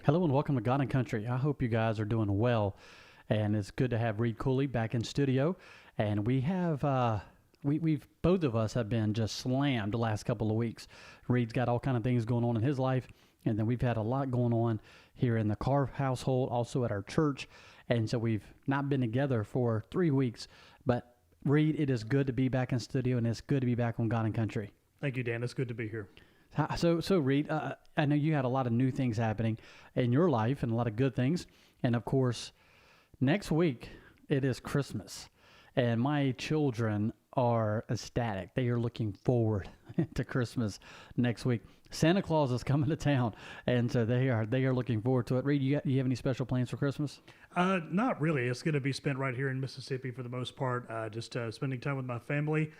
Hello and welcome to God and Country. I hope you guys are doing well, and it's good to have Reed Cooley back in studio. And we have we've both of us have been just slammed the last couple of weeks. Reed's got all kind of things going on in his life, and then we've had a lot going on here in the Carr household, also at our church, and so we've not been together for 3 weeks. But Reed, it is good to be back in studio, and it's good to be back on God and Country. Thank you, Dan. It's good to be here. So Reed, I know you had a lot of new things happening in your life and a lot of good things. And of course, next week it is Christmas, and my children are ecstatic. They are looking forward to Christmas next week. Santa Claus is coming to town, and so they are looking forward to it. Reed, you have any special plans for Christmas? Not really. It's going to be spent right here in Mississippi for the most part, just spending time with my family.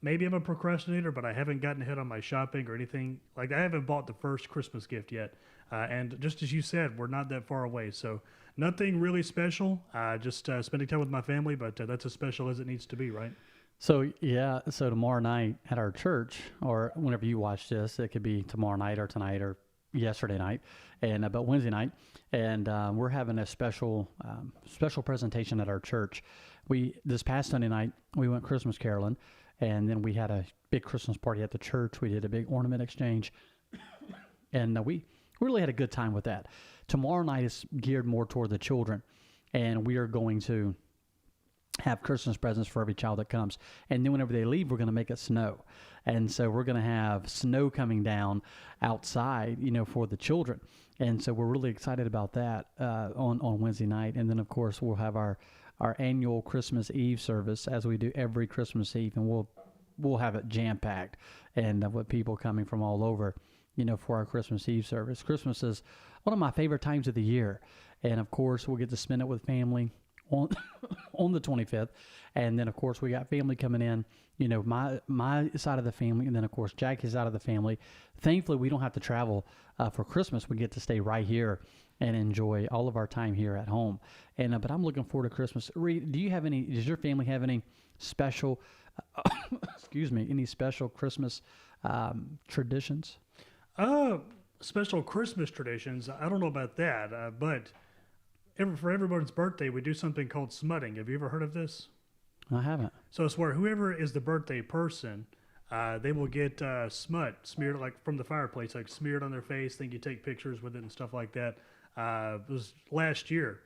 Maybe I'm a procrastinator, but I haven't gotten ahead on my shopping or anything. Like, I haven't bought the first Christmas gift yet. And just as you said, we're not that far away. So nothing really special, just spending time with my family, but that's as special as it needs to be, right? So tomorrow night at our church, or whenever you watch this, it could be tomorrow night or tonight or yesterday night, and about Wednesday night, and we're having a special presentation at our church. This past Sunday night we went Christmas caroling, and then we had a big Christmas party at the church. We did a big ornament exchange, and we really had a good time with that. Tomorrow night is geared more toward the children, and we are going to have Christmas presents for every child that comes. And then whenever they leave, we're going to make it snow. And so we're going to have snow coming down outside, for the children. And so we're really excited about that on Wednesday night. And then, of course, we'll have our annual Christmas Eve service, as we do every Christmas Eve. And we'll have it jam-packed, and with people coming from all over, for our Christmas Eve service. Christmas is one of my favorite times of the year. And, of course, we'll get to spend it with family on the 25th, and then of course we got family coming in, my side of the family, and then of course Jackie's side of the family. Thankfully, we don't have to travel for Christmas. We get to stay right here and enjoy all of our time here at home. And but I'm looking forward to Christmas. Reed, does your family have any special any special Christmas traditions? Special Christmas traditions, I don't know about that, but for everybody's birthday, we do something called smutting. Have you ever heard of this? I haven't. So it's where whoever is the birthday person, they will get smut smeared, like from the fireplace, like smeared on their face. Then you take pictures with it and stuff like that. It was last year.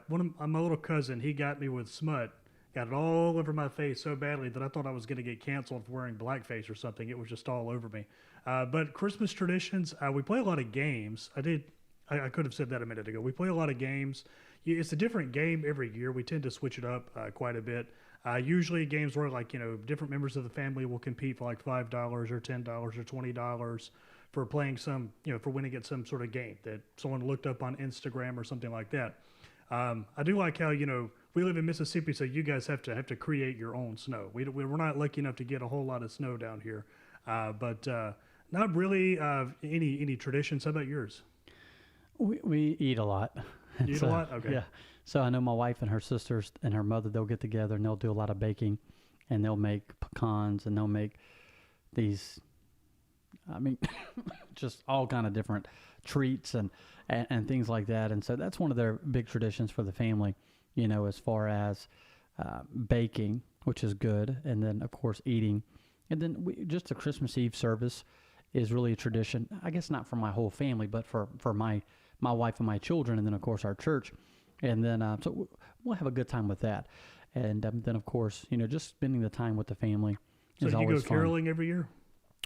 One of my little cousin, he got me with smut, got it all over my face so badly that I thought I was going to get canceled for wearing blackface or something. It was just all over me. But Christmas traditions, we play a lot of games. I could have said that a minute ago. We play a lot of games. It's a different game every year. We tend to switch it up quite a bit. Usually games where different members of the family will compete for like $5 or $10 or $20 for playing for winning at some sort of game that someone looked up on Instagram or something like that. I do like how, we live in Mississippi, so you guys have to create your own snow. We're not lucky enough to get a whole lot of snow down here. But not really any traditions. How about yours? We eat a lot. You eat a lot? Okay. Yeah. So I know my wife and her sisters and her mother, they'll get together and they'll do a lot of baking, and they'll make pecans, and they'll make these, just all kind of different treats and things like that. And so that's one of their big traditions for the family, as far as baking, which is good. And then, of course, eating. And then just the Christmas Eve service is really a tradition, I guess not for my whole family, but for my wife and my children, and then of course our church. And then so we'll have a good time with that. And then of course, just spending the time with the family is always fun. So you go caroling every year?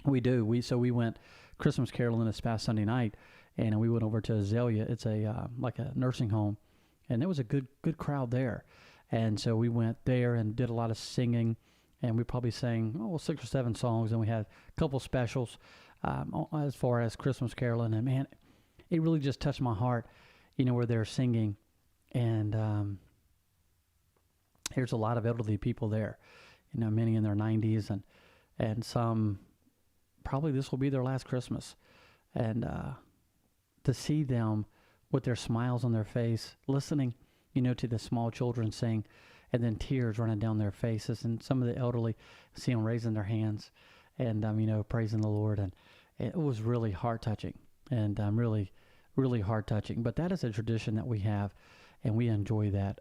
We do. We went Christmas caroling this past Sunday night, and we went over to Azalea. It's a like a nursing home, and there was a good crowd there. And so we went there and did a lot of singing, and we probably sang 6 or 7 songs, and we had a couple specials as far as Christmas caroling. And man, it really just touched my heart, where they're singing, and there's a lot of elderly people there, many in their 90s, and some probably this will be their last Christmas, and to see them with their smiles on their face, listening, to the small children sing, and then tears running down their faces, and some of the elderly, see them raising their hands, and praising the Lord, and it was really heart touching, and I'm really really heart touching. But that is a tradition that we have, and we enjoy that.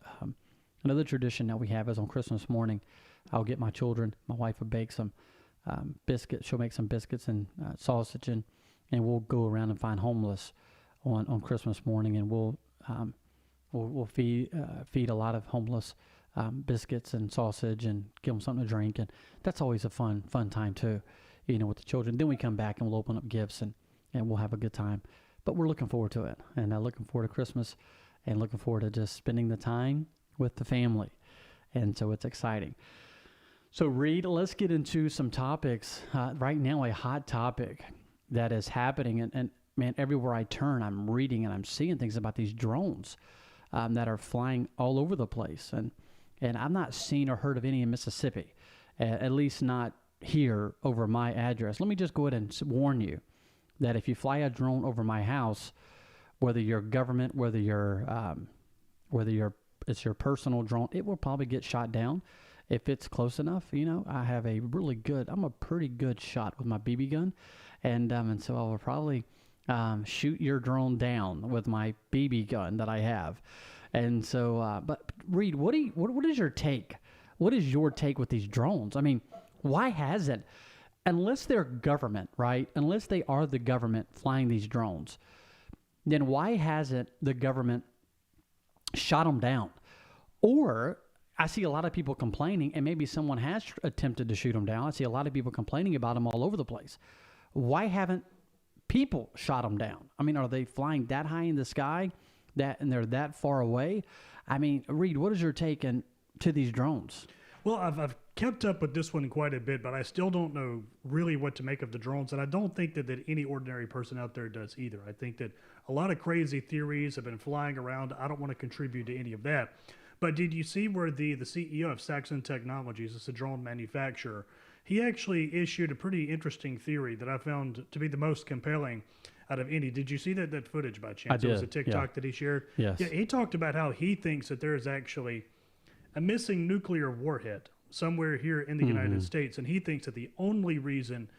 Another tradition that we have is on Christmas morning, I'll get my children. My wife will bake some biscuits. She'll make some biscuits and sausage, and we'll go around and find homeless on Christmas morning, and we'll feed a lot of homeless biscuits and sausage, and give them something to drink, and that's always a fun time too, with the children. Then we come back and we'll open up gifts, and we'll have a good time. But we're looking forward to it, and looking forward to Christmas, and looking forward to just spending the time with the family, and so it's exciting. So Reed, let's get into some topics. Right now, a hot topic that is happening, and man, everywhere I turn, I'm reading and I'm seeing things about these drones that are flying all over the place, and I've not seen or heard of any in Mississippi, at least not here over my address. Let me just go ahead and warn you that if you fly a drone over my house, whether you're government, whether it's your personal drone, it will probably get shot down if it's close enough. I have I'm a pretty good shot with my BB gun, and so I will probably shoot your drone down with my BB gun that I have. And so, but Reed, what is your take? What is your take with these drones? I mean, why hasn't, unless they're government, right? Unless they are the government flying these drones, then why hasn't the government shot them down? Or I see a lot of people complaining, and maybe someone has attempted to shoot them down. I see a lot of people complaining about them all over the place. Why haven't people shot them down? I mean, are they flying that high in the sky and they're that far away? I mean, Reed, what is your take to these drones? Well, I've kept up with this one quite a bit, but I still don't know really what to make of the drones, and I don't think that any ordinary person out there does either. I think that a lot of crazy theories have been flying around. I don't want to contribute to any of that. But did you see where the CEO of Saxon Technologies, it's a drone manufacturer, he actually issued a pretty interesting theory that I found to be the most compelling out of any. Did you see that footage by chance? I did. It was a TikTok that he shared. Yes. Yeah, he talked about how he thinks that there is actually a missing nuclear warhead somewhere here in the United States, and he thinks that the only reason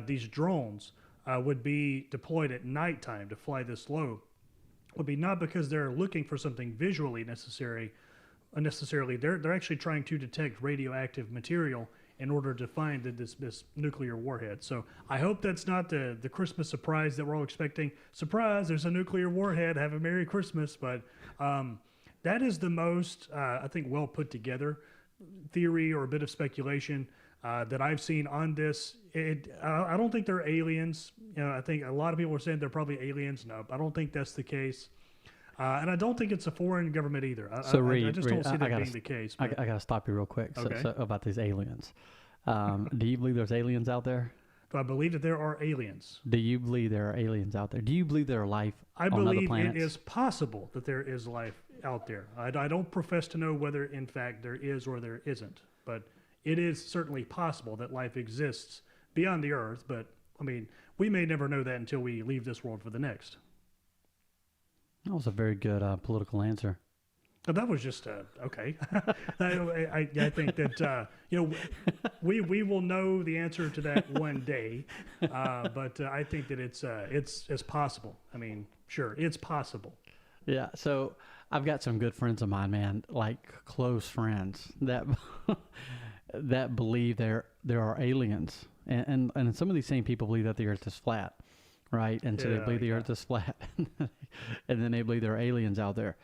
these drones would be deployed at nighttime to fly this low would be not because they're looking for something visually necessarily. They're actually trying to detect radioactive material in order to find this nuclear warhead. So I hope that's not the Christmas surprise that we're all expecting. Surprise, there's a nuclear warhead. Have a Merry Christmas. But that is the most, I think, well put together theory or a bit of speculation that I've seen on this. I don't think they're aliens. I think a lot of people are saying they're probably aliens. No, I don't think that's the case. And I don't think it's a foreign government either. I just don't see that being the case. I got to stop you real quick Okay. so about these aliens. Do you believe there's aliens out there? Do I believe that there are aliens? Do you believe there are aliens out there? Do you believe there are life on other planets? I believe it is possible that there is life out there. I don't profess to know whether, in fact, there is or there isn't. But it is certainly possible that life exists beyond the Earth. But, I mean, we may never know that until we leave this world for the next. That was a very good political answer. That was just okay. I think that we will know the answer to that one day, but I think that it's possible. I mean, sure, it's possible. Yeah. So I've got some good friends of mine, man, like close friends that that believe there are aliens, and some of these same people believe that the Earth is flat. Right, and so they believe the Earth is flat, and then they believe there are aliens out there.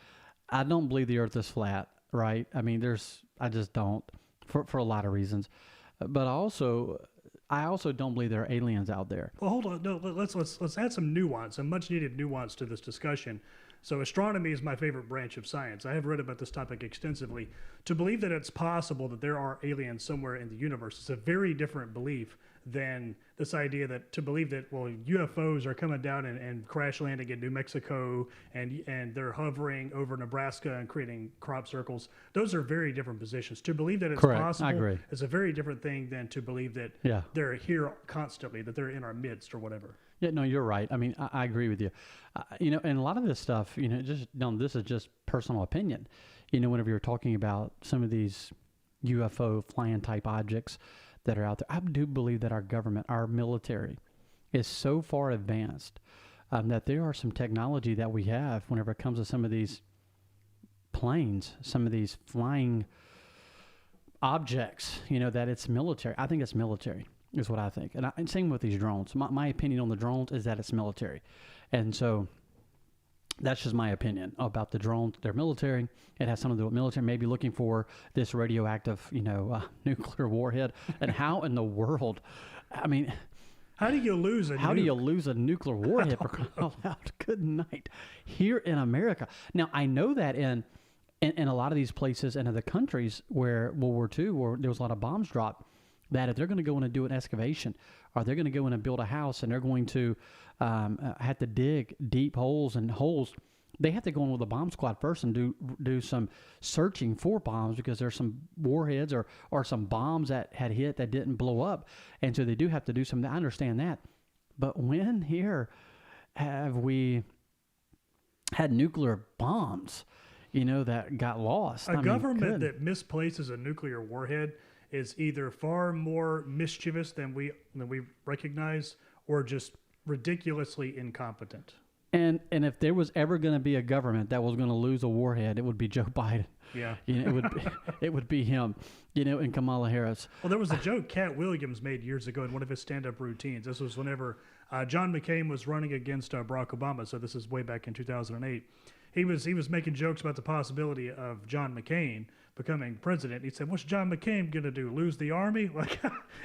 I don't believe the Earth is flat, right? I mean, I just don't, for a lot of reasons. But I also don't believe there are aliens out there. Well, hold on. No, let's add some nuance, a much needed nuance to this discussion. So astronomy is my favorite branch of science. I have read about this topic extensively. To believe that it's possible that there are aliens somewhere in the universe is a very different belief than this idea that to believe that, well, UFOs are coming down and crash landing in New Mexico and they're hovering over Nebraska and creating crop circles. Those are very different positions. To believe that it's possible is a very different thing than to believe that they're here constantly, that they're in our midst or whatever. Yeah, no, you're right. I mean, I agree with you. And a lot of this stuff, this is just personal opinion. Whenever you're talking about some of these UFO flying type objects that are out there, I do believe that our government, our military, is so far advanced that there are some technology that we have whenever it comes to some of these planes, some of these flying objects, that it's military. I think it's military is what I think. And same with these drones. My opinion on the drones is that it's military. And so that's just my opinion about the drones. They're military. It has something to do with military, maybe looking for this radioactive, nuclear warhead. And how in the world, I mean, how do you lose a how do nuke? you lose a nuclear warhead for crying out loud? Good night. Here in America. Now, I know that in a lot of these places and other countries where World War II, where there was a lot of bombs dropped, that if they're going to go in and do an excavation, or they're going to go in and build a house, and they're going to have to dig deep holes, they have to go in with a bomb squad first and do some searching for bombs, because there's some warheads or some bombs that had hit that didn't blow up. And so they do have to do something. I understand that. But when here have we had nuclear bombs, that got lost? A government that misplaces a nuclear warhead is either far more mischievous than we recognize, or just ridiculously incompetent. And if there was ever going to be a government that was going to lose a warhead, it would be Joe Biden. Yeah. It would be him, and Kamala Harris. Well, there was a joke Cat Williams made years ago in one of his stand-up routines. This was whenever John McCain was running against Barack Obama. So this is way back in 2008. He was making jokes about the possibility of John McCain becoming president. He said, "What's John McCain going to do? Lose the army?"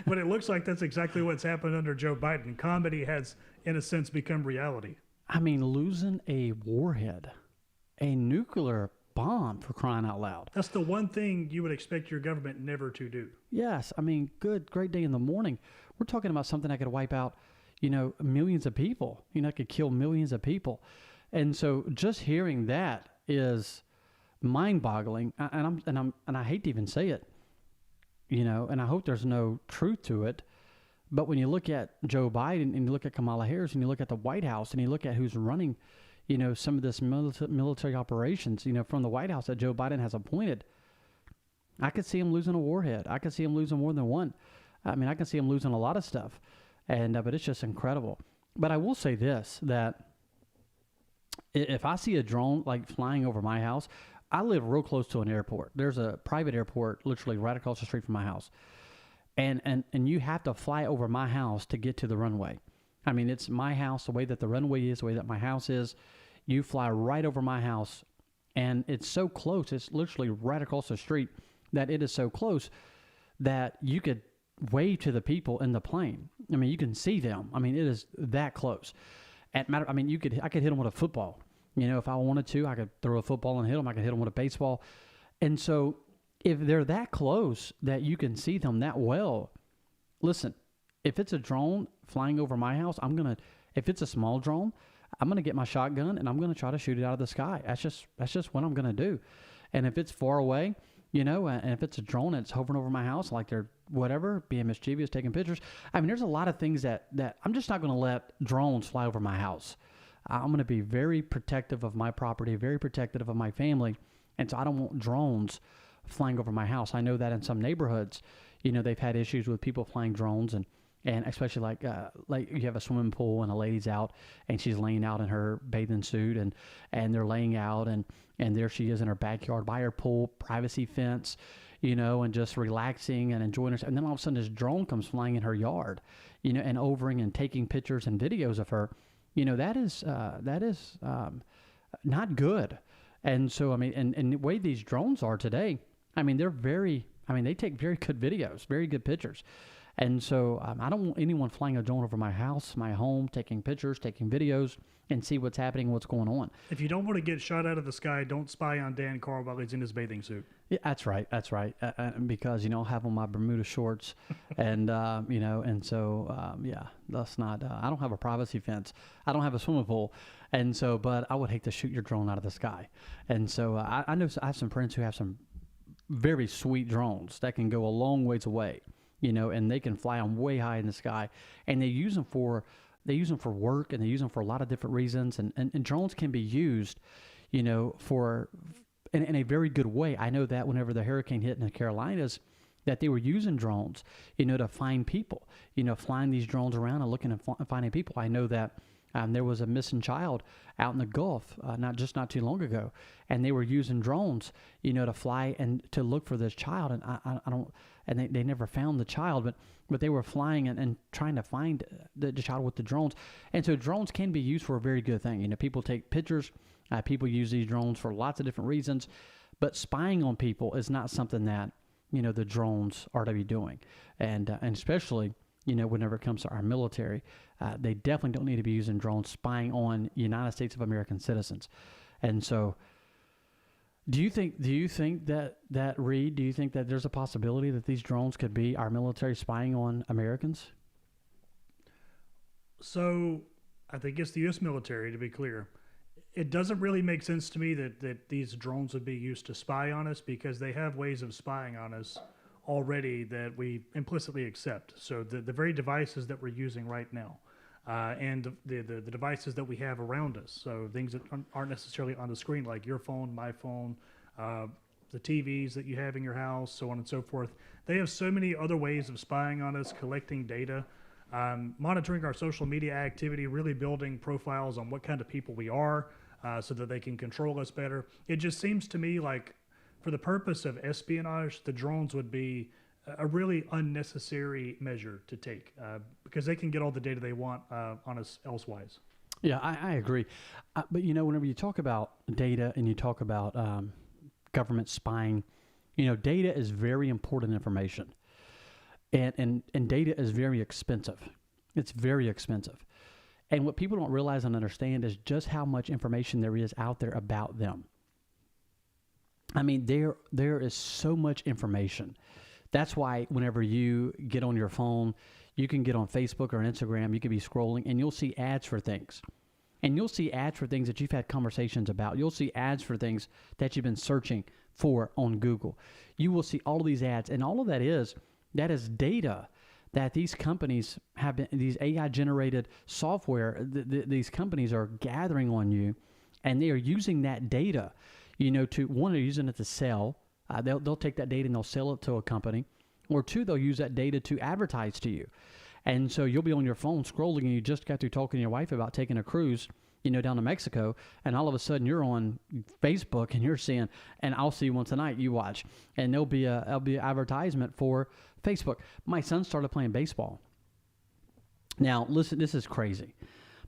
But it looks like that's exactly what's happened under Joe Biden. Comedy has, in a sense, become reality. I mean, losing a warhead, a nuclear bomb, for crying out loud. That's the one thing you would expect your government never to do. Yes. I mean, great day in the morning. We're talking about something that could wipe out, millions of people. It could kill millions of people. And so just hearing that is mind-boggling. And I hate to even say it, and I hope there's no truth to it. But when you look at Joe Biden and you look at Kamala Harris and you look at the White House and you look at who's running, some of this military operations, from the White House that Joe Biden has appointed, I could see him losing a warhead. I could see him losing more than one. I mean, I can see him losing a lot of stuff. But it's just incredible. But I will say this, that if I see a drone flying over my house, I live real close to an airport. There's a private airport literally right across the street from my house. And you have to fly over my house to get to the runway. I mean, it's my house, the way that the runway is, the way that my house is. You fly right over my house, and it's so close. It's literally right across the street, that it is so close that you could wave to the people in the plane. I mean, you can see them. I mean, it is that close. I could hit them with a football. If I wanted to, I could throw a football and hit them. I could hit them with a baseball. And so if they're that close that you can see them that well, listen, if it's a drone flying over my house, if it's a small drone, I'm going to get my shotgun and I'm going to try to shoot it out of the sky. That's just what I'm going to do. And if it's far away, and if it's a drone and it's hovering over my house, like they're being mischievous, taking pictures. I mean, there's a lot of things that I'm just not going to let drones fly over my house. I'm going to be very protective of my property, very protective of my family. And so I don't want drones flying over my house. I know that in some neighborhoods, they've had issues with people flying drones, and especially like you have a swimming pool and a lady's out and she's laying out in her bathing suit and they're laying out and there she is in her backyard by her pool, privacy fence, and just relaxing and enjoying herself. And then all of a sudden this drone comes flying in her yard, and overing and taking pictures and videos of her. That is not good. And so, I mean, and the way these drones are today, I mean, they take very good videos, very good pictures. And so I don't want anyone flying a drone over my house, my home, taking pictures, taking videos, and see what's happening, what's going on. If you don't want to get shot out of the sky, don't spy on Dan Carr while he's in his bathing suit. Yeah, that's right. Because, I'll have on my Bermuda shorts and, and so, that's not, I don't have a privacy fence. I don't have a swimming pool. And so, but I would hate to shoot your drone out of the sky. And so I know I have some friends who have some very sweet drones that can go a long ways away, and they can fly them way high in the sky, and they use them for work, and they use them for a lot of different reasons. And drones can be used, for in a very good way. I know that whenever the hurricane hit in the Carolinas, that they were using drones, to find people, flying these drones around and looking and finding people. I know that There was a missing child out in the Gulf, not too long ago, and they were using drones, to fly and to look for this child. And I don't, and they never found the child, but they were flying and trying to find the child with the drones. And so drones can be used for a very good thing. People take pictures. People use these drones for lots of different reasons, but spying on people is not something that the drones are to be doing, and especially whenever it comes to our military, they definitely don't need to be using drones spying on United States of American citizens. And so, do you think that Reed? Do you think that there's a possibility that these drones could be our military spying on Americans? So, I think it's the U.S. military, to be clear. It doesn't really make sense to me that these drones would be used to spy on us, because they have ways of spying on us already that we implicitly accept. So the very devices that we're using right now, and the devices that we have around us, so things that aren't necessarily on the screen, like your phone, my phone, the TVs that you have in your house, so on and so forth. They have so many other ways of spying on us, collecting data, monitoring our social media activity, really building profiles on what kind of people we are, so that they can control us better. It just seems to me like, for the purpose of espionage, the drones would be a really unnecessary measure to take, because they can get all the data they want on us elsewise. Yeah, I agree. But whenever you talk about data and you talk about government spying, data is very important information, and data is very expensive. It's very expensive. And what people don't realize and understand is just how much information there is out there about them. I mean, there is so much information. That's why whenever you get on your phone, you can get on Facebook or Instagram, you can be scrolling, and you'll see ads for things. And you'll see ads for things that you've had conversations about. You'll see ads for things that you've been searching for on Google. You will see all of these ads, and all of that is data that these companies have been, these AI-generated software, these companies are gathering on you, and they are using that data, to, one, they're using it to sell. They'll take that data and they'll sell it to a company, or two, they'll use that data to advertise to you. And so you'll be on your phone scrolling, and you just got through talking to your wife about taking a cruise, down to Mexico, and all of a sudden you're on Facebook and you're seeing, and I'll see one tonight, you watch, and there'll be an advertisement for Facebook. My son started playing baseball. Now, listen, this is crazy.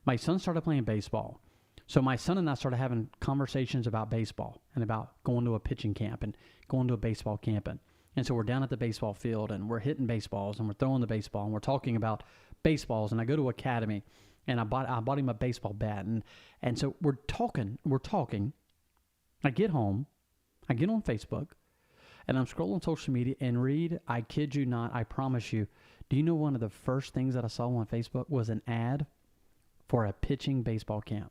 My son started playing baseball. So my son and I started having conversations about baseball and about going to a pitching camp and going to a baseball camp. And so we're down at the baseball field and we're hitting baseballs and we're throwing the baseball and we're talking about baseballs. And I go to Academy and I bought him a baseball bat. And so we're talking. I get home, I get on Facebook, and I'm scrolling social media and Reed, I kid you not, I promise you, do you know one of the first things that I saw on Facebook was an ad for a pitching baseball camp?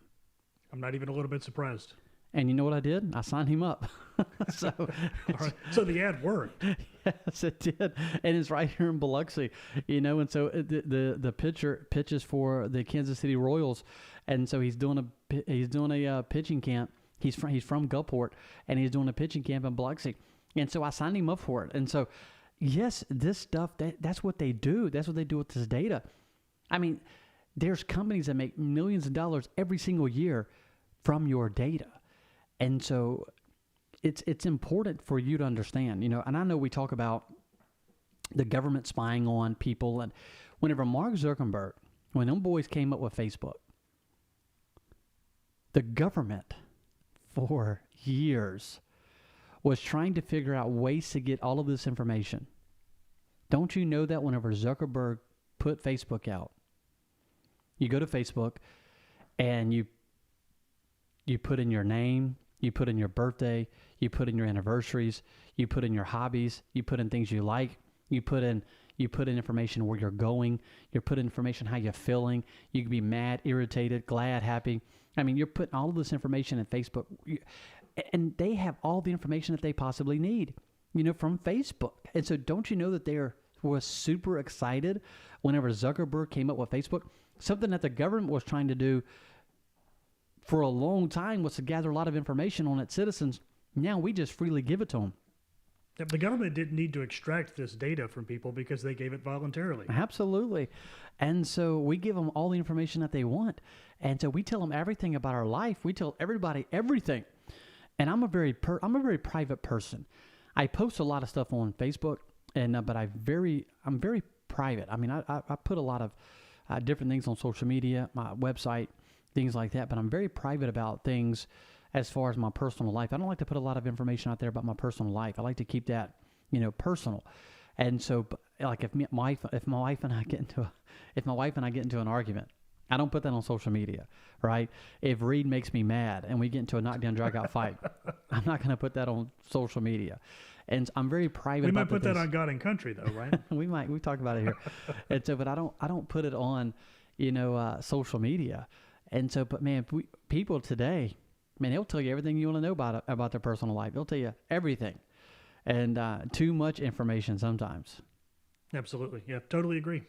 I'm not even a little bit surprised. And you know what I did? I signed him up. So, all right. So the ad worked. Yes, it did, and it's right here in Biloxi, And so the pitcher pitches for the Kansas City Royals, and so he's doing a pitching camp. He's from Gulfport, and he's doing a pitching camp in Biloxi, and so I signed him up for it. And so, yes, this stuff that's what they do. That's what they do with this data. I mean, there's companies that make millions of dollars every single year from your data. And so it's important for you to understand, and I know we talk about the government spying on people. And whenever Mark Zuckerberg, when them boys came up with Facebook, the government for years was trying to figure out ways to get all of this information. Don't you know that whenever Zuckerberg put Facebook out, you go to Facebook and you put in your name, you put in your birthday, you put in your anniversaries, you put in your hobbies, you put in things you like, you put in information where you're going, you put in information how you're feeling. You can be mad, irritated, glad, happy. I mean, you're putting all of this information in Facebook, and they have all the information that they possibly need, from Facebook. And so don't you know that they were super excited whenever Zuckerberg came up with Facebook? Something that the government was trying to do for a long time was to gather a lot of information on its citizens. Now we just freely give it to them. The government didn't need to extract this data from people because they gave it voluntarily. Absolutely. And so we give them all the information that they want. And so we tell them everything about our life. We tell everybody everything. And I'm a very private person. I post a lot of stuff on Facebook, and but I'm very private. I mean, I put a lot of different things on social media, my website, things like that. But I'm very private about things as far as my personal life. I don't like to put a lot of information out there about my personal life. I like to keep that, personal. And so, like, if my wife and I get into an argument, I don't put that on social media, right? If Reed makes me mad and we get into a knockdown, drag out fight, I'm not going to put that on social media. And I'm very private. We might put that on God and Country, though, right? We talk about it here. And so, but I don't put it on, social media. And so, but man, people today, man, they'll tell you everything you want to know about their personal life. They'll tell you everything, and too much information sometimes. Absolutely, yeah, totally agree.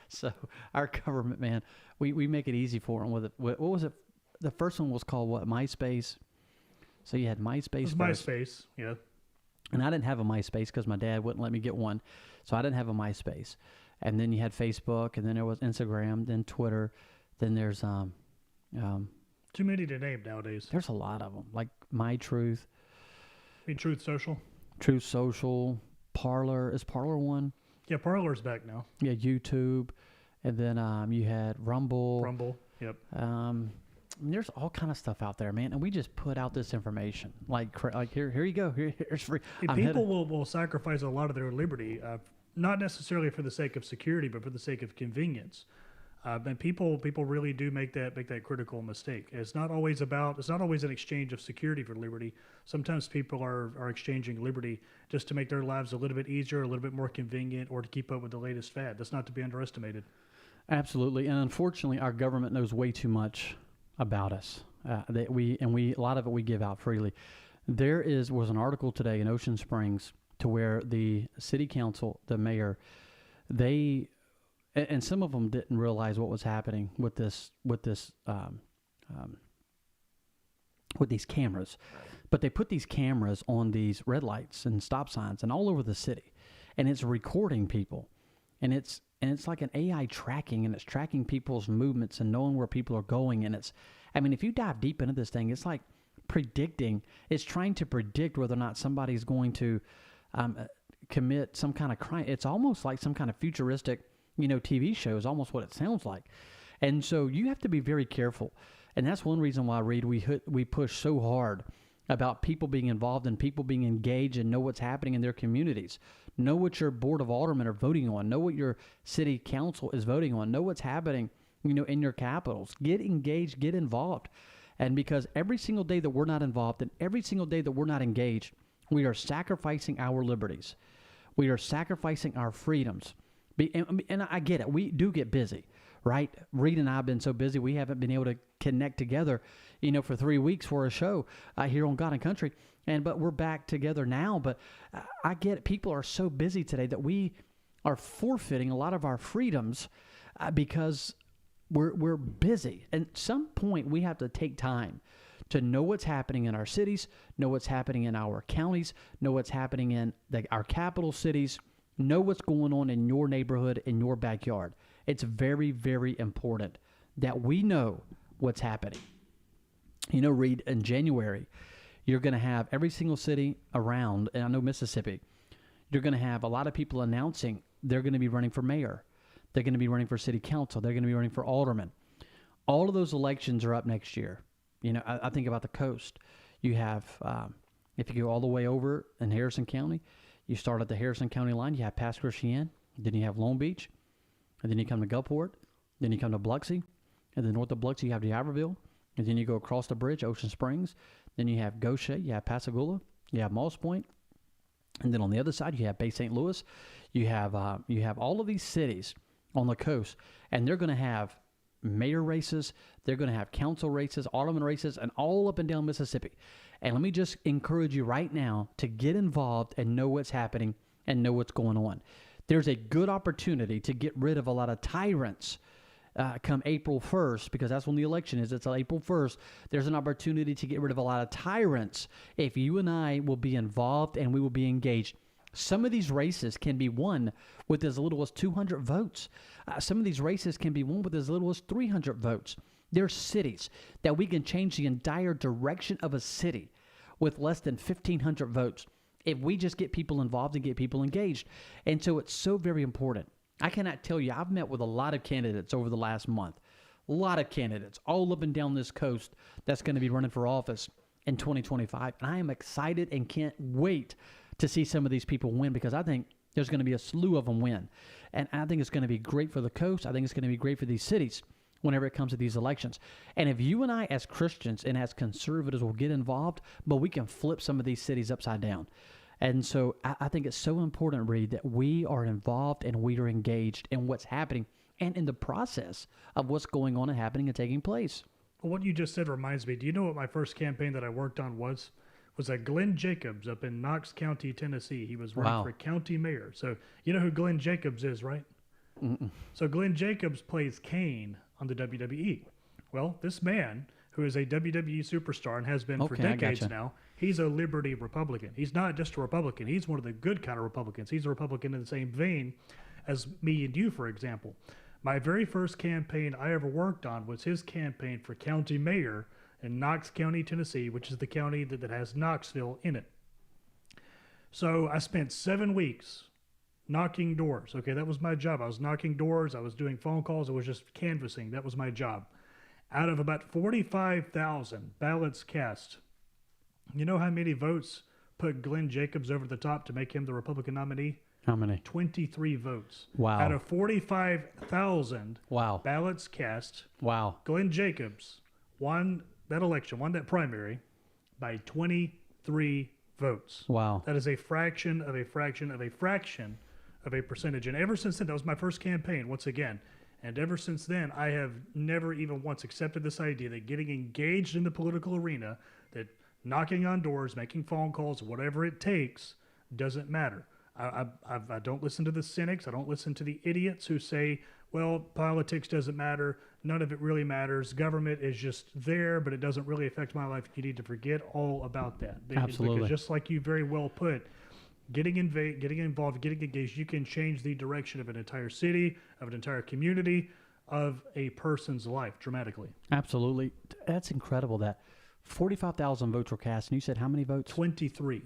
So our government, man, we make it easy for them with it. What was it? The first one was called what? MySpace. So you had MySpace. It was MySpace, yeah. And I didn't have a MySpace because my dad wouldn't let me get one, so I didn't have a MySpace. And then you had Facebook, and then there was Instagram, then Twitter, then there's too many to name nowadays. There's a lot of them, like My Truth. Truth Social. Truth Social. Parler. Is Parler one? Yeah, Parler's back now. Yeah, YouTube. And then you had Rumble. Rumble, yep. There's all kind of stuff out there, man. And we just put out this information. Like here you go. Here's free. People will sacrifice a lot of their liberty, not necessarily for the sake of security, but for the sake of convenience. And people really do make that critical mistake. It's not always an exchange of security for liberty. Sometimes people are exchanging liberty just to make their lives a little bit easier, a little bit more convenient, or to keep up with the latest fad. That's not to be underestimated. Absolutely, and unfortunately, our government knows way too much about us. A lot of it we give out freely. There was an article today in Ocean Springs to where the city council, the mayor, and some of them didn't realize what was happening with these cameras, but they put these cameras on these red lights and stop signs and all over the city, and it's recording people, and it's like an AI tracking, and it's tracking people's movements and knowing where people are going, and if you dive deep into this thing, it's like it's trying to predict whether or not somebody's going to commit some kind of crime. It's almost like some kind of futuristic TV show is almost what it sounds like. And so you have to be very careful. And that's one reason why, Reed, we push so hard about people being involved and people being engaged and know what's happening in their communities. Know what your board of aldermen are voting on. Know what your city council is voting on. Know what's happening, in your capitals. Get engaged, get involved. And because every single day that we're not involved and every single day that we're not engaged, we are sacrificing our liberties. We are sacrificing our freedoms. And I get it. We do get busy, right? Reed and I have been so busy we haven't been able to connect together, for 3 weeks for a show here on God and Country. But we're back together now. But I get it. People are so busy today that we are forfeiting a lot of our freedoms because we're busy. And at some point we have to take time to know what's happening in our cities, know what's happening in our counties, know what's happening in our capital cities. Know what's going on in your neighborhood, in your backyard. It's very, very important that we know what's happening. Reed, in January, you're going to have every single city around, and I know Mississippi, you're going to have a lot of people announcing they're going to be running for mayor. They're going to be running for city council. They're going to be running for alderman. All of those elections are up next year. I think about the coast. You have, if you go all the way over in Harrison County, you start at the Harrison County line, you have Pass Christian, then you have Long Beach, and then you come to Gulfport, then you come to Biloxi, and then north of Biloxi you have D'Iberville, and then you go across the bridge, Ocean Springs, then you have Goshen, you have Pascagoula, you have Moss Point, and then on the other side you have Bay St. Louis. You have all of these cities on the coast, and they're going to have mayor races, they're going to have council races, alderman races, and all up and down Mississippi. And let me just encourage you right now to get involved and know what's happening and know what's going on. There's a good opportunity to get rid of a lot of tyrants come April 1st, because that's when the election is. It's on April 1st. There's an opportunity to get rid of a lot of tyrants if you and I will be involved and we will be engaged. Some of these races can be won with as little as 200 votes. Some of these races can be won with as little as 300 votes. There are cities that we can change the entire direction of a city with less than 1,500 votes if we just get people involved and get people engaged. And so it's so very important. I cannot tell you, I've met with a lot of candidates over the last month, a lot of candidates all up and down this coast that's going to be running for office in 2025. And I am excited and can't wait to see some of these people win, because I think there's going to be a slew of them win. And I think it's going to be great for the coast. I think it's going to be great for these cities whenever it comes to these elections. And if you and I as Christians and as conservatives will get involved, but we can flip some of these cities upside down. And so I think it's so important, Reed, that we are involved and we are engaged in what's happening and in the process of what's going on and happening and taking place. Well, what you just said reminds me. Do you know what my first campaign that I worked on was? Was that Glenn Jacobs up in Knox County, Tennessee. He was running for county mayor. So you know who Glenn Jacobs is, right? Mm-mm. So Glenn Jacobs plays Kane on the WWE. Well, this man, who is a WWE superstar and has been for decades now, he's a liberty Republican. He's not just a Republican. He's one of the good kind of Republicans. He's a Republican in the same vein as me and you, for example. My very first campaign I ever worked on was his campaign for county mayor in Knox County, Tennessee, which is the county that has Knoxville in it. So I spent 7 weeks knocking doors. Okay, that was my job. I was knocking doors. I was doing phone calls. I was just canvassing. That was my job. Out of about 45,000 ballots cast, you know how many votes put Glenn Jacobs over the top to make him the Republican nominee? How many? 23 votes. Wow. Out of 45,000 ballots cast, Glenn Jacobs won that election, won that primary by 23 votes. Wow. That is a fraction of a fraction of a fraction of a percentage. And ever since then, that was my first campaign, once again. And ever since then, I have never even once accepted this idea that getting engaged in the political arena, that knocking on doors, making phone calls, whatever it takes, doesn't matter. I don't listen to the cynics. I don't listen to the idiots who say, well, politics doesn't matter. None of it really matters. Government is just there, but it doesn't really affect my life. You need to forget all about that. Absolutely. Because just like you very well put, getting involved, getting engaged, you can change the direction of an entire city, of an entire community, of a person's life dramatically. Absolutely. That's incredible that 45,000 votes were cast. And you said how many votes? 23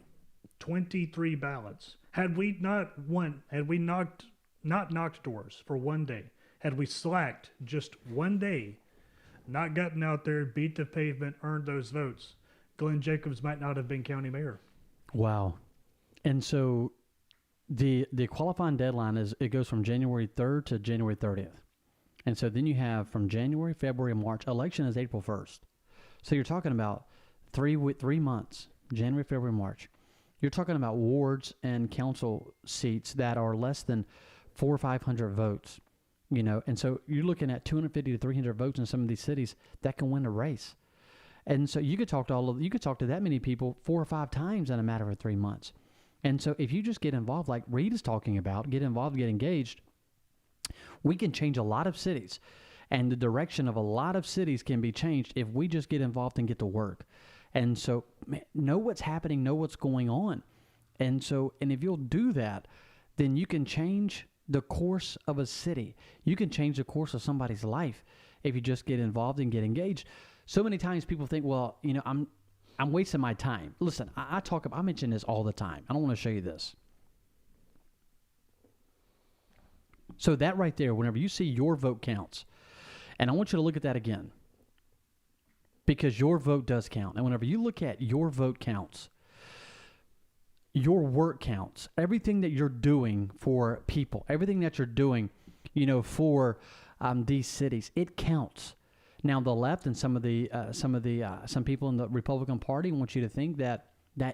ballots. Had we not knocked doors for one day, had we slacked just one day, not gotten out there, beat the pavement, earned those votes, Glenn Jacobs might not have been county mayor. Wow. And so the qualifying deadline it goes from January 3rd to January 30th. And so then you have from January, February, and March. Election is April 1st. So you're talking about 3 months, January, February, March. You're talking about wards and council seats that are less than 400 or 500 votes, you know. And so you're looking at 250 to 300 votes in some of these cities that can win a race. And so you could talk to that many people 4 or 5 times in a matter of 3 months. And so if you just get involved, like Reed is talking about, get involved, get engaged, we can change a lot of cities. And the direction of a lot of cities can be changed if we just get involved and get to work. And so know what's happening, know what's going on. And if you'll do that, then you can change the course of a city. You can change the course of somebody's life if you just get involved and get engaged. So many times people think, well, you know, I'm wasting my time. Listen, I mention this all the time. I don't want to show you this. So that right there, whenever you see your vote counts, and I want you to look at that again, because your vote does count. And whenever you look at your vote counts, your work counts, everything that you're doing for people, everything that you're doing, you know, for these cities, it counts. Now, the left and some people in the Republican Party want you to think that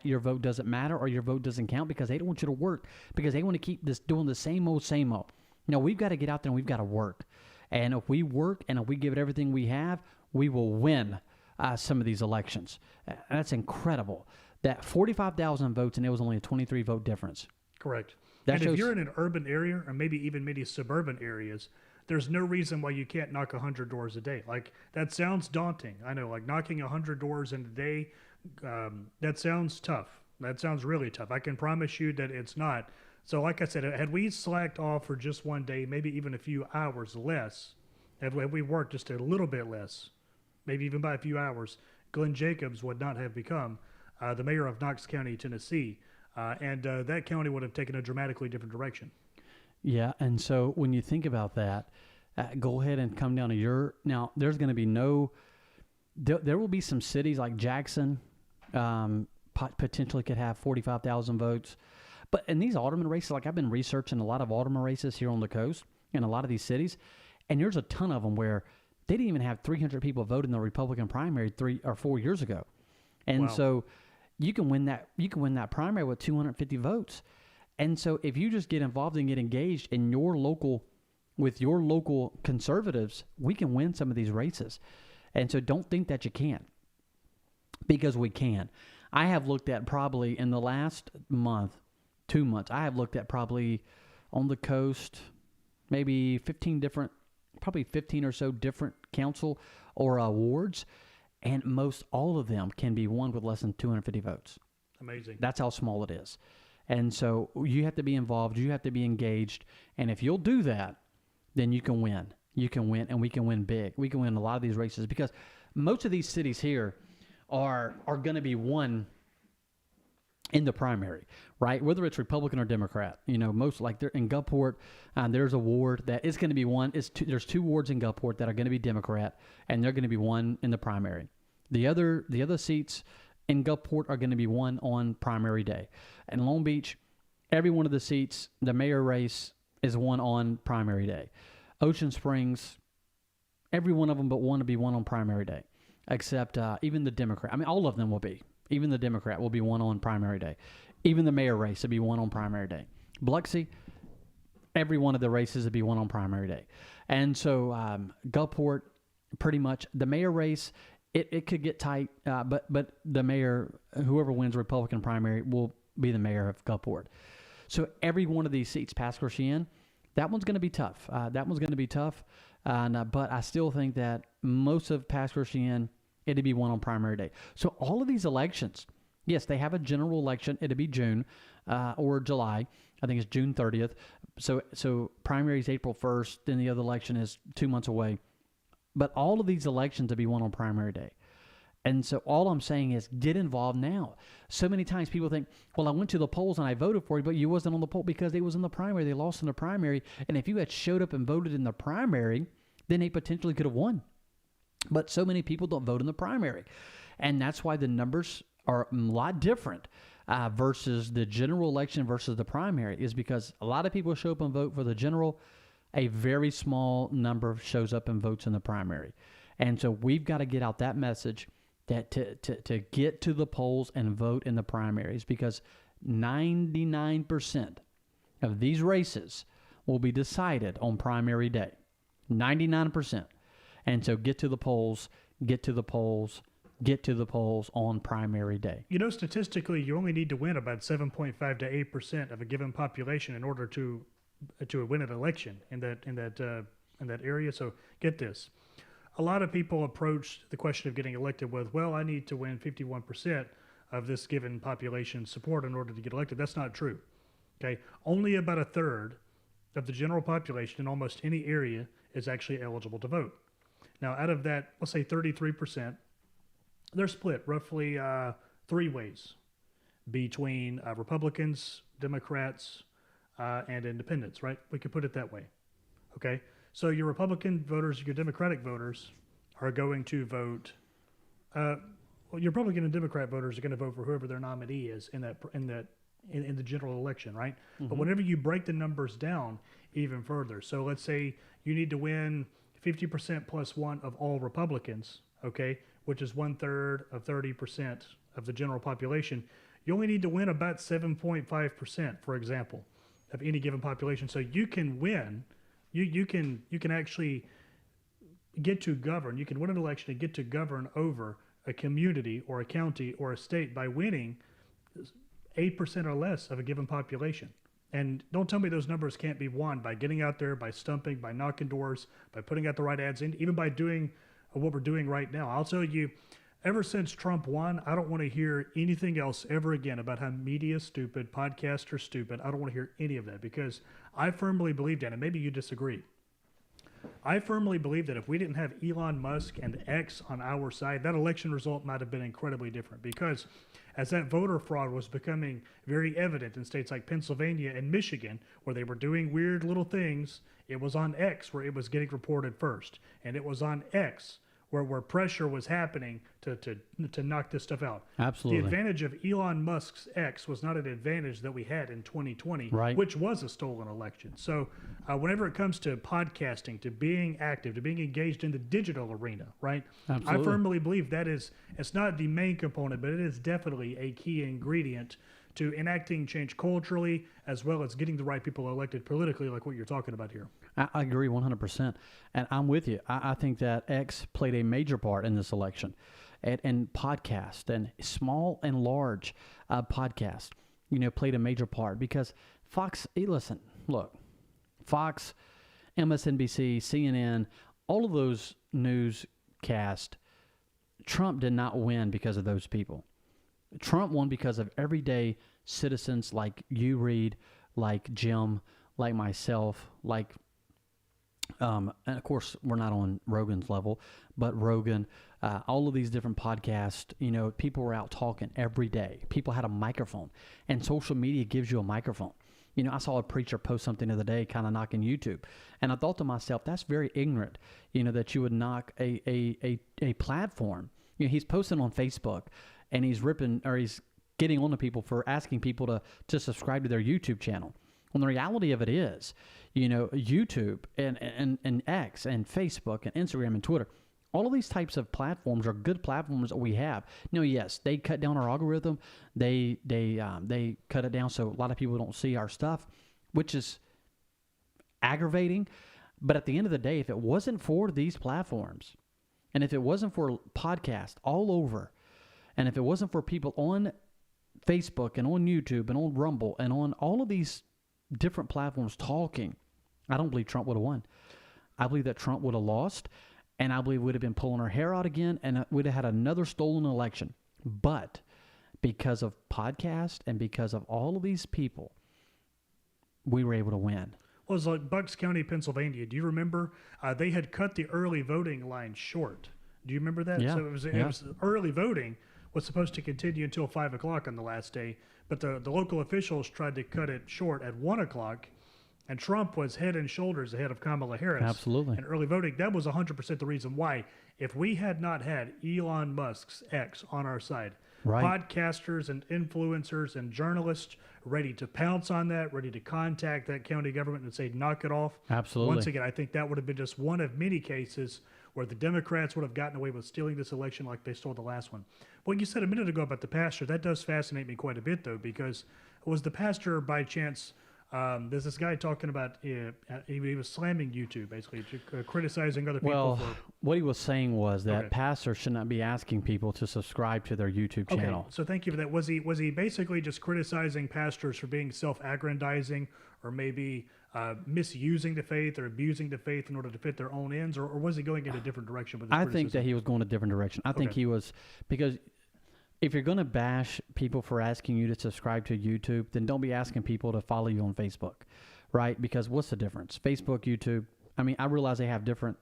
your vote doesn't matter or your vote doesn't count because they don't want you to work, because they want to keep doing the same old. No, we've got to get out there and we've got to work. And if we work and if we give it everything we have, we will win some of these elections. That's incredible. That 45,000 votes and it was only a 23 vote difference. Correct. And if you're in an urban area or maybe even many suburban areas, there's no reason why you can't knock 100 doors a day. Like, that sounds daunting. I know, like knocking 100 doors in a day, that sounds tough. That sounds really tough. I can promise you that it's not. So, like I said, had we slacked off for just one day, maybe even a few hours less, had we worked just a little bit less, maybe even by a few hours, Glenn Jacobs would not have become the mayor of Knox County, Tennessee. And that county would have taken a dramatically different direction. Yeah, and so when you think about that, go ahead and come down to now there's going to be there will be some cities like Jackson, potentially could have 45,000 votes. But in these alderman races, like I've been researching a lot of alderman races here on the coast in a lot of these cities, and there's a ton of them where they didn't even have 300 people vote in the Republican primary 3 or 4 years ago. And so you can win that primary with 250 votes. And so if you just get involved and get engaged in with your local conservatives, we can win some of these races. And so don't think that you can't, because we can. I have looked at probably in the last month, 2 months, I have looked at probably on the coast, maybe 15 or so different council or wards, and most all of them can be won with less than 250 votes. Amazing. That's how small it is. And so you have to be involved, you have to be engaged, and if you'll do that, then you can win. You can win, and we can win big. We can win a lot of these races because most of these cities here are going to be won in the primary, right? Whether it's Republican or Democrat, most like they're in Gulfport, there's a ward that is going to be won. There's 2 wards in Gulfport that are going to be Democrat, and they're going to be won in the primary. The other seats in Gulfport are going to be won on primary day. In Long Beach, every one of the seats, the mayor race is won on primary day. Ocean Springs, every one of them but one will be won on primary day, except even the Democrat. I mean, all of them will be. Even the Democrat will be won on primary day. Even the mayor race will be won on primary day. Biloxi, every one of the races will be won on primary day. And so Gulfport, pretty much, the mayor race, it could get tight, but the mayor, whoever wins Republican primary, will be the mayor of Gulfport. So every one of these seats, Pasco Cheyenne, that one's going to be tough. But I still think that most of Pasco Cheyenne, it'll be won on primary day. So all of these elections, yes, they have a general election. It'll be June or July. I think it's June 30th. So primary is April 1st. Then the other election is 2 months away. But all of these elections will be won on primary day. And so all I'm saying is get involved now. So many times people think, well, I went to the polls and I voted for you, but you wasn't on the poll because they was in the primary. They lost in the primary. And if you had showed up and voted in the primary, then they potentially could have won. But so many people don't vote in the primary. And that's why the numbers are a lot different versus the general election versus the primary, is because a lot of people show up and vote for the general. A very small number shows up and votes in the primary. And so we've got to get out that message that to get to the polls and vote in the primaries, because 99% of these races will be decided on primary day. 99%. And so get to the polls on primary day. Statistically, you only need to win about 7.5 to 8% of a given population in order to win an election in that area. So get this. A lot of people approach the question of getting elected with, well, I need to win 51% of this given population's support in order to get elected. That's not true. Okay, only about a third of the general population in almost any area is actually eligible to vote. Now, out of that, let's say 33%, they're split roughly 3 ways between Republicans, Democrats, and independents, right? We could put it that way. Okay, so your Republican voters, your Democratic voters are going to vote. Your Republican and Democrat voters are going to vote for whoever their nominee is in the general election, right? Mm-hmm. But whenever you break the numbers down even further, so let's say you need to win 50% plus 1 of all Republicans, okay, which is 1/3 of 30% of the general population. You only need to win about 7.5%, for example, of any given population. So you can win. You can actually get to govern. You can win an election and get to govern over a community or a county or a state by winning 8% or less of a given population. And don't tell me those numbers can't be won by getting out there, by stumping, by knocking doors, by putting out the right ads in, even by doing what we're doing right now. I'll tell you, Ever since Trump won, I don't want to hear anything else ever again about how media is stupid, podcasts are stupid. I don't want to hear any of that because I firmly believe in, and maybe you disagree, I firmly believe that if we didn't have Elon Musk and X on our side, that election result might have been incredibly different because as that voter fraud was becoming very evident in states like Pennsylvania and Michigan, where they were doing weird little things, it was on X where it was getting reported first. And it was on X where pressure was happening to knock this stuff out. Absolutely. The advantage of Elon Musk's X was not an advantage that we had in 2020, Right. which was a stolen election. So whenever it comes to podcasting, to being active, to being engaged in the digital arena, right? Absolutely. I firmly believe that it's not the main component, but it is definitely a key ingredient to enacting change culturally as well as getting the right people elected politically, like what you're talking about here. I agree 100%. And I'm with you. I think that X played a major part in this election. And podcast and small and large podcast, played a major part because Fox, listen, look, Fox, MSNBC, CNN, all of those newscasts, Trump did not win because of those people. Trump won because of everyday citizens like you, Reed, like Jim, like myself, like, and of course, we're not on Rogan's level, but Rogan, all of these different podcasts, people were out talking every day. People had a microphone, and social media gives you a microphone. I saw a preacher post something the other day kind of knocking YouTube, and I thought to myself, that's very ignorant, that you would knock a platform. He's posting on Facebook, and he's getting on to people for asking people to subscribe to their YouTube channel. When the reality of it is, YouTube and X and Facebook and Instagram and Twitter, all of these types of platforms are good platforms that we have. Yes, they cut down our algorithm. They cut it down so a lot of people don't see our stuff, which is aggravating. But at the end of the day, if it wasn't for these platforms, and if it wasn't for podcasts all over, and if it wasn't for people on Facebook and on YouTube and on Rumble and on all of these different platforms talking, I don't believe Trump would have won. I believe that Trump would have lost, and I believe we'd have been pulling our hair out again, and we'd have had another stolen election. But because of podcast and because of all of these people, we were able to win. Well, it's like Bucks County, Pennsylvania. Do you remember? They had cut the early voting line short. Do you remember that? Yeah. So it was early voting was supposed to continue until 5 o'clock on the last day, but the local officials tried to cut it short at 1 o'clock, and Trump was head and shoulders ahead of Kamala Harris. Absolutely. And early voting, that was 100% the reason why. If we had not had Elon Musk's X on our side, Right. podcasters and influencers and journalists ready to pounce on that, ready to contact that county government and say, knock it off. Absolutely. Once again, I think that would have been just one of many cases where the Democrats would have gotten away with stealing this election like they stole the last one. What you said a minute ago about the pastor, that does fascinate me quite a bit, though, because was the pastor by chance, there's this guy talking about, he was slamming YouTube, basically, criticizing other people. Well, what he was saying was that Okay. pastors should not be asking people to subscribe to their YouTube channel. Okay, so thank you for that. Was he basically just criticizing pastors for being self-aggrandizing or maybe misusing the faith or abusing the faith in order to fit their own ends, or was he going in a different direction with his I criticism? think that he was going a different direction. I think Okay. he was, because if you're going to bash people for asking you to subscribe to YouTube, then don't be asking people to follow you on Facebook, right? Because what's the difference? Facebook, YouTube. I mean, I realize they have different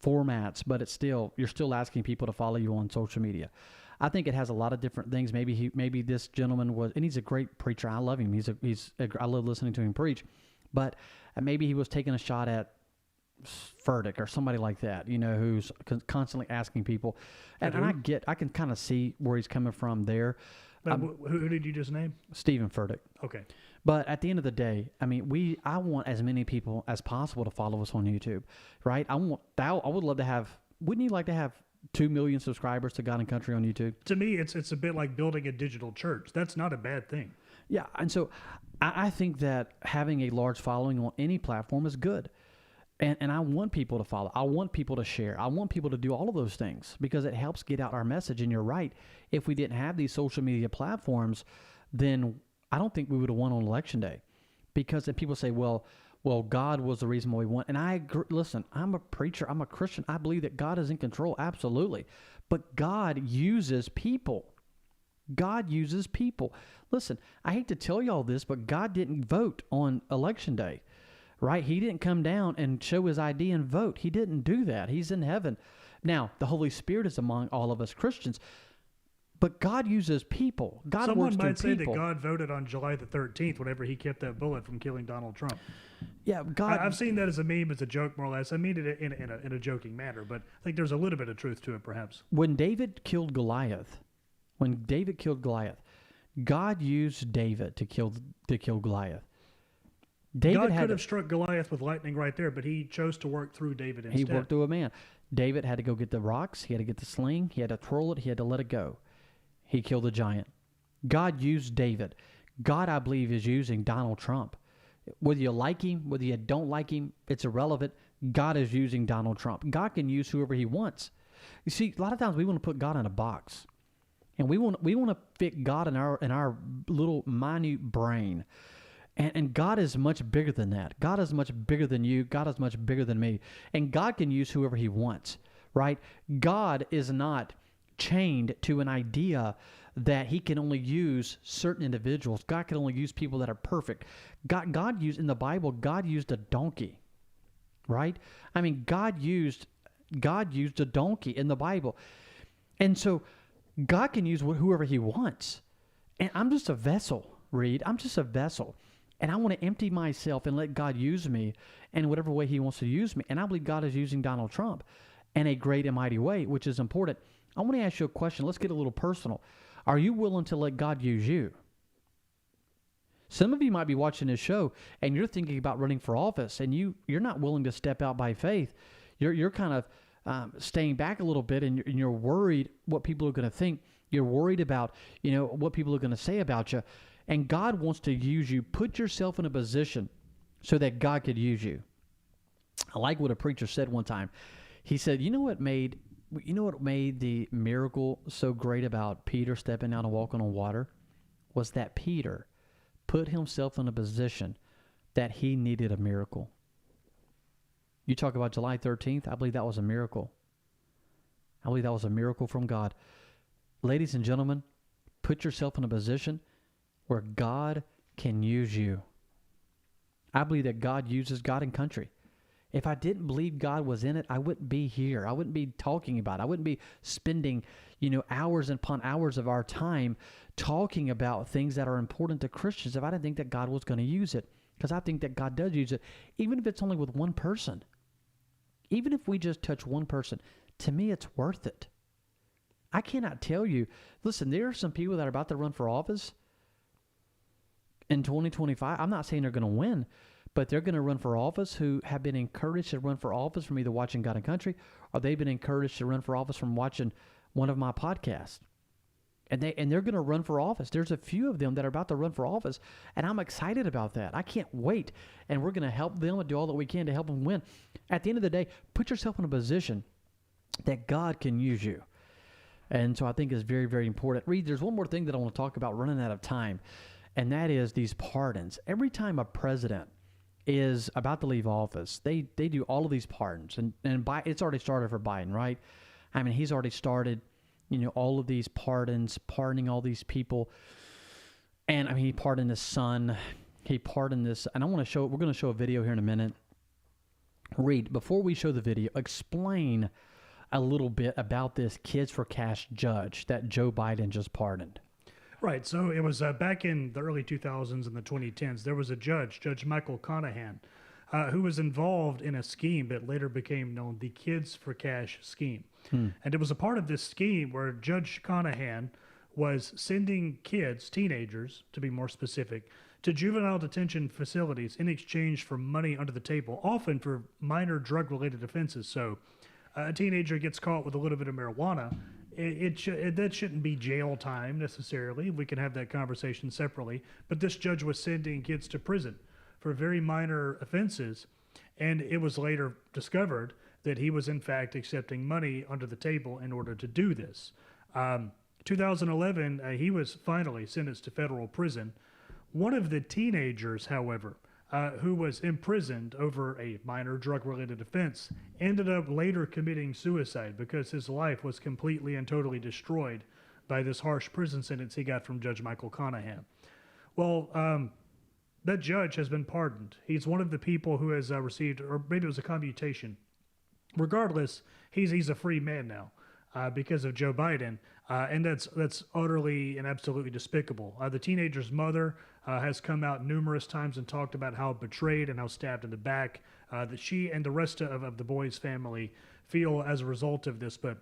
formats, but it's still, you're still asking people to follow you on social media. I think it has a lot of different things. Maybe this gentleman was, and he's a great preacher. I love him. I love listening to him preach, but maybe he was taking a shot at Furtick or somebody like that, who's constantly asking people. And I can kind of see where he's coming from there. Who did you just name? Stephen Furtick. Okay. But at the end of the day, I mean, I want as many people as possible to follow us on YouTube, right? I would love to have, wouldn't you like to have 2 million subscribers to God and Country on YouTube? To me, it's a bit like building a digital church. That's not a bad thing. Yeah, and so I think that having a large following on any platform is good. And I want people to follow. I want people to share. I want people to do all of those things because it helps get out our message. And you're right. If we didn't have these social media platforms, then I don't think we would have won on Election Day. Because then people say, well, God was the reason why we won. And I agree. Listen, I'm a preacher. I'm a Christian. I believe that God is in control. Absolutely. But God uses people. God uses people. Listen, I hate to tell y'all this, but God didn't vote on election day, right? He didn't come down and show his ID and vote. He didn't do that. He's in heaven. Now, the Holy Spirit is among all of us Christians, but God uses people. God Someone works might through say people. that God voted on July the 13th whenever he kept that bullet from killing Donald Trump. Yeah, God. I've seen that as a meme, as a joke, more or less. I mean it in a joking manner, but I think there's a little bit of truth to it, perhaps. When David killed Goliath, God used David to kill Goliath. God could have struck Goliath with lightning right there, but he chose to work through David instead. He worked through a man. David had to go get the rocks. He had to get the sling. He had to twirl it. He had to let it go. He killed the giant. God used David. God, I believe, is using Donald Trump. Whether you like him, whether you don't like him, it's irrelevant. God is using Donald Trump. God can use whoever he wants. You see, a lot of times we want to put God in a box. And we want to fit God in our little minute brain. And God is much bigger than that. God is much bigger than you. God is much bigger than me. And God can use whoever he wants, right? God is not chained to an idea that he can only use certain individuals. God can only use people that are perfect. God used, in the Bible, God used a donkey, right? I mean, God used a donkey in the Bible. And so God can use whoever he wants. And I'm just a vessel, Reed. I'm just a vessel. And I want to empty myself and let God use me in whatever way he wants to use me. And I believe God is using Donald Trump in a great and mighty way, which is important. I want to ask you a question. Let's get a little personal. Are you willing to let God use you? Some of you might be watching this show and you're thinking about running for office, and you're not willing to step out by faith. You're kind of staying back a little bit, and you're worried what people are going to think. You're worried about what people are going to say about you. And God wants to use you. Put yourself in a position so that God could use you. I like what a preacher said one time. He said, you know what made the miracle so great about Peter stepping out and walking on water? Was that Peter put himself in a position that he needed a miracle. You talk about July 13th, I believe that was a miracle. I believe that was a miracle from God. Ladies and gentlemen, put yourself in a position where God can use you. I believe that God uses God and country. If I didn't believe God was in it, I wouldn't be here. I wouldn't be talking about it. I wouldn't be spending, hours upon hours of our time talking about things that are important to Christians if I didn't think that God was going to use it. Because I think that God does use it, even if it's only with one person. Even if we just touch one person, to me it's worth it. I cannot tell you. Listen, there are some people that are about to run for office in 2025. I'm not saying they're going to win, but they're going to run for office who have been encouraged to run for office from either watching God and Country, or they've been encouraged to run for office from watching one of my podcasts. And they're going to run for office. There's a few of them that are about to run for office, and I'm excited about that. I can't wait, and we're going to help them and do all that we can to help them win. At the end of the day, put yourself in a position that God can use you. And so I think it's very, very important. Reed, there's one more thing that I want to talk about, running out of time, and that is these pardons. Every time a president is about to leave office, they do all of these pardons. And it's already started for Biden, right? I mean, he's already started, all of these pardons, pardoning all these people. And I mean, he pardoned his son. He pardoned this. And we're going to show a video here in a minute. Reed, before we show the video, explain a little bit about this Kids for Cash judge that Joe Biden just pardoned. Right. So it was back in the early 2000s and the 2010s. There was a judge, Judge Michael Conahan, who was involved in a scheme that later became known the Kids for Cash scheme. And it was a part of this scheme where Judge Conahan was sending kids, teenagers to be more specific, to juvenile detention facilities in exchange for money under the table, often for minor drug-related offenses. So a teenager gets caught with a little bit of marijuana. That shouldn't be jail time necessarily. We can have that conversation separately. But this judge was sending kids to prison for very minor offenses, and it was later discovered that he was in fact accepting money under the table in order to do this. 2011, he was finally sentenced to federal prison. One of the teenagers, however, who was imprisoned over a minor drug-related offense, ended up later committing suicide because his life was completely and totally destroyed by this harsh prison sentence he got from Judge Michael Conahan. Well, that judge has been pardoned. He's one of the people who has received, or maybe it was a commutation. Regardless, he's a free man now because of Joe Biden, and that's utterly and absolutely despicable. The teenager's mother has come out numerous times and talked about how betrayed and how stabbed in the back that she and the rest of the boy's family feel as a result of this. But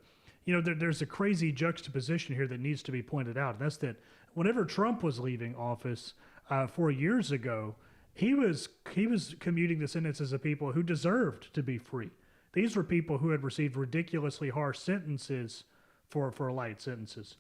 there's a crazy juxtaposition here that needs to be pointed out, and that's that whenever Trump was leaving office 4 years ago, he was commuting the sentences of people who deserved to be free. These were people who had received ridiculously harsh sentences for light sentences.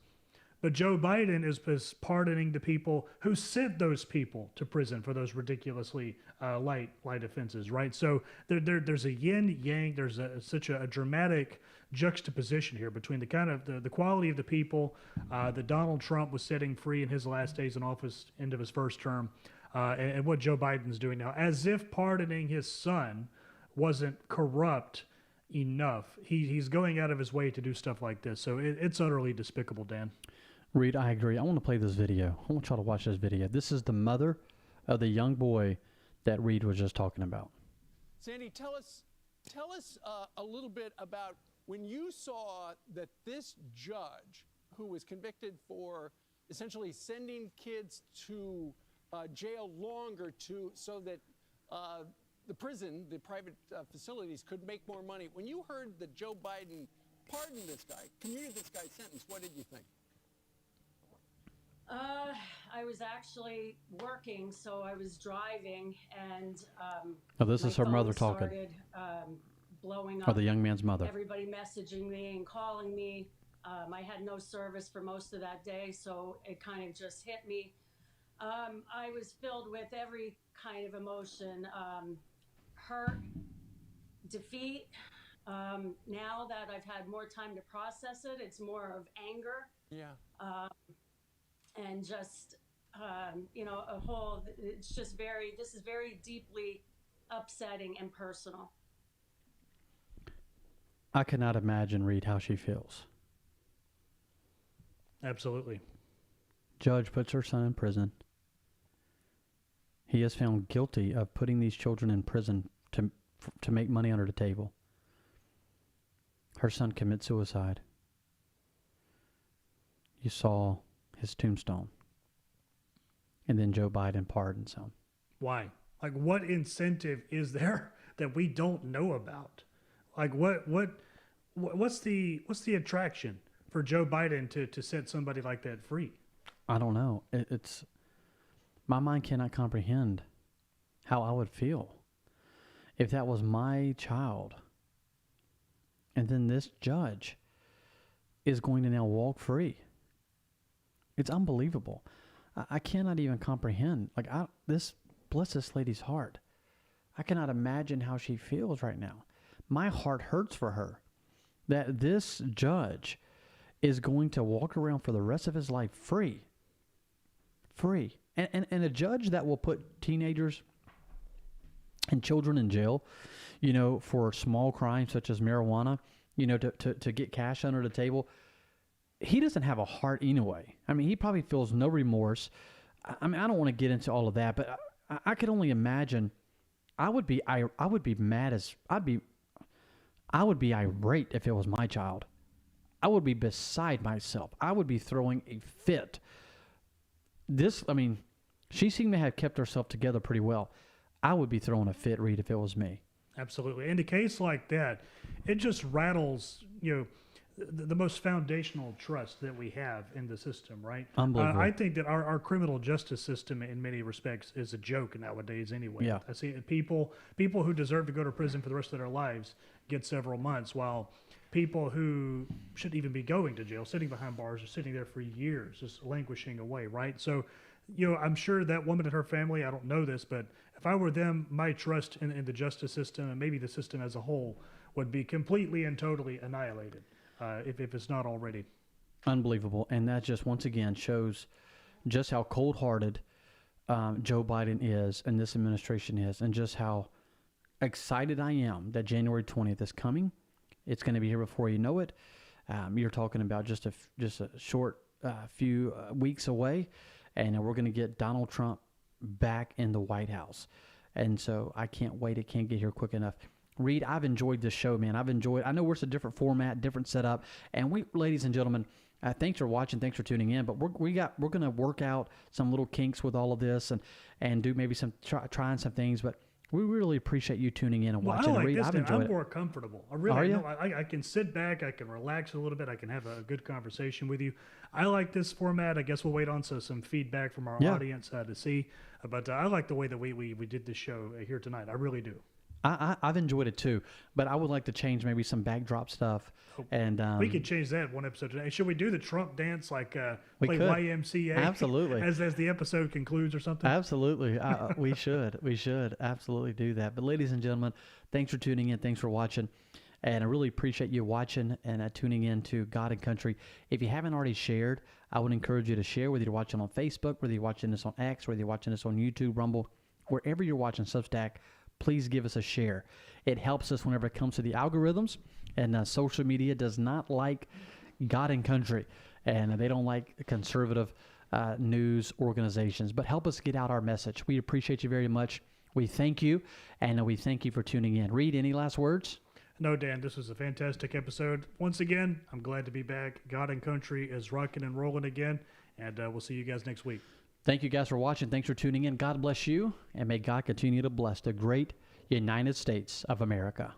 But Joe Biden is pardoning the people who sent those people to prison for those ridiculously light offenses, right? So there's a yin-yang, there's such a dramatic juxtaposition here between the kind of the quality of the people that Donald Trump was setting free in his last days in office, end of his first term, and what Joe Biden's doing now, as if pardoning his son wasn't corrupt enough. He's going out of his way to do stuff like this. So it's utterly despicable, Dan. Reed, I agree. I want to play this video. I want y'all to watch this video. This is the mother of the young boy that Reed was just talking about. Sandy, tell us a little bit about when you saw that this judge, who was convicted for essentially sending kids to jail longer so that the prison, the private facilities could make more money. When you heard that Joe Biden pardoned this guy, commuted this guy's sentence, what did you think? I was actually working, so I was driving, and Oh, this my is her mother phone talking. started blowing up. Or the young man's mother. Everybody messaging me and calling me. I had no service for most of that day, so it kind of just hit me. I was filled with every kind of emotion, hurt, defeat. Now that I've had more time to process it, it's more of anger. Yeah. And just, a whole, it's just this is very deeply upsetting and personal. I cannot imagine, Reed, how she feels. Absolutely. Judge puts her son in prison. He is found guilty of putting these children in prison to make money under the table. Her son commits suicide. You saw his tombstone. And then Joe Biden pardons him. Why? Like, what incentive is there that we don't know about? Like, what's the attraction for Joe Biden to set somebody like that free? I don't know. It's my mind cannot comprehend how I would feel if that was my child. And then this judge is going to now walk free. It's unbelievable. I cannot even comprehend. Bless this lady's heart. I cannot imagine how she feels right now. My heart hurts for her that this judge is going to walk around for the rest of his life free. Free. And a judge that will put teenagers and children in jail, for small crimes such as marijuana, to get cash under the table. He doesn't have a heart anyway. I mean, he probably feels no remorse. I mean, I don't want to get into all of that, but I could only imagine. I would be irate if it was my child. I would be beside myself. I would be throwing a fit. She seemed to have kept herself together pretty well. I would be throwing a fit, Reed, if it was me. Absolutely. In a case like that, it just rattles, the most foundational trust that we have in the system, right? Unbelievable. I think that our criminal justice system, in many respects, is a joke nowadays. Anyway, Yeah. I see people who deserve to go to prison for the rest of their lives get several months, while people who shouldn't even be going to jail, sitting behind bars, are sitting there for years, just languishing away, right? So, I'm sure that woman and her family, I don't know this, but if I were them, my trust in the justice system and maybe the system as a whole would be completely and totally annihilated, if it's not already. Unbelievable. And that just once again shows just how cold-hearted Joe Biden is and this administration is, and just how excited I am that January 20th is coming. It's going to be here before you know it. You're talking about just a short few weeks away, and we're going to get Donald Trump back in the White House. And so I can't wait. It can't get here quick enough. Reed, I've enjoyed this show, man. I know it's a different format, different setup. And we, ladies and gentlemen, thanks for watching. Thanks for tuning in. But we're going to work out some little kinks with all of this and do maybe some trying some things. But we really appreciate you tuning in and watching. I like Reed, this. I've Dan. enjoyed I'm it. more comfortable. I really Are you? know. I can sit back. I can relax a little bit. I can have a good conversation with you. I like this format. I guess we'll wait on some feedback from our audience to see. But I like the way that we did this show here tonight. I really do. I've enjoyed it too, but I would like to change maybe some backdrop stuff. And We could change that one episode today. Should we do the Trump dance like We play could. YMCA? Absolutely. as the episode concludes or something? Absolutely. We should absolutely do that. But ladies and gentlemen, thanks for tuning in. Thanks for watching. And I really appreciate you watching and tuning in to God and Country. If you haven't already shared, I would encourage you to share, whether you're watching on Facebook, whether you're watching this on X, whether you're watching this on YouTube, Rumble, wherever you're watching Substack, please give us a share. It helps us whenever it comes to the algorithms. And social media does not like God and Country. And they don't like conservative news organizations. But help us get out our message. We appreciate you very much. We thank you. And we thank you for tuning in. Reed, any last words? No, Dan, this was a fantastic episode. Once again, I'm glad to be back. God and Country is rocking and rolling again. And we'll see you guys next week. Thank you guys for watching. Thanks for tuning in. God bless you. And may God continue to bless the great United States of America.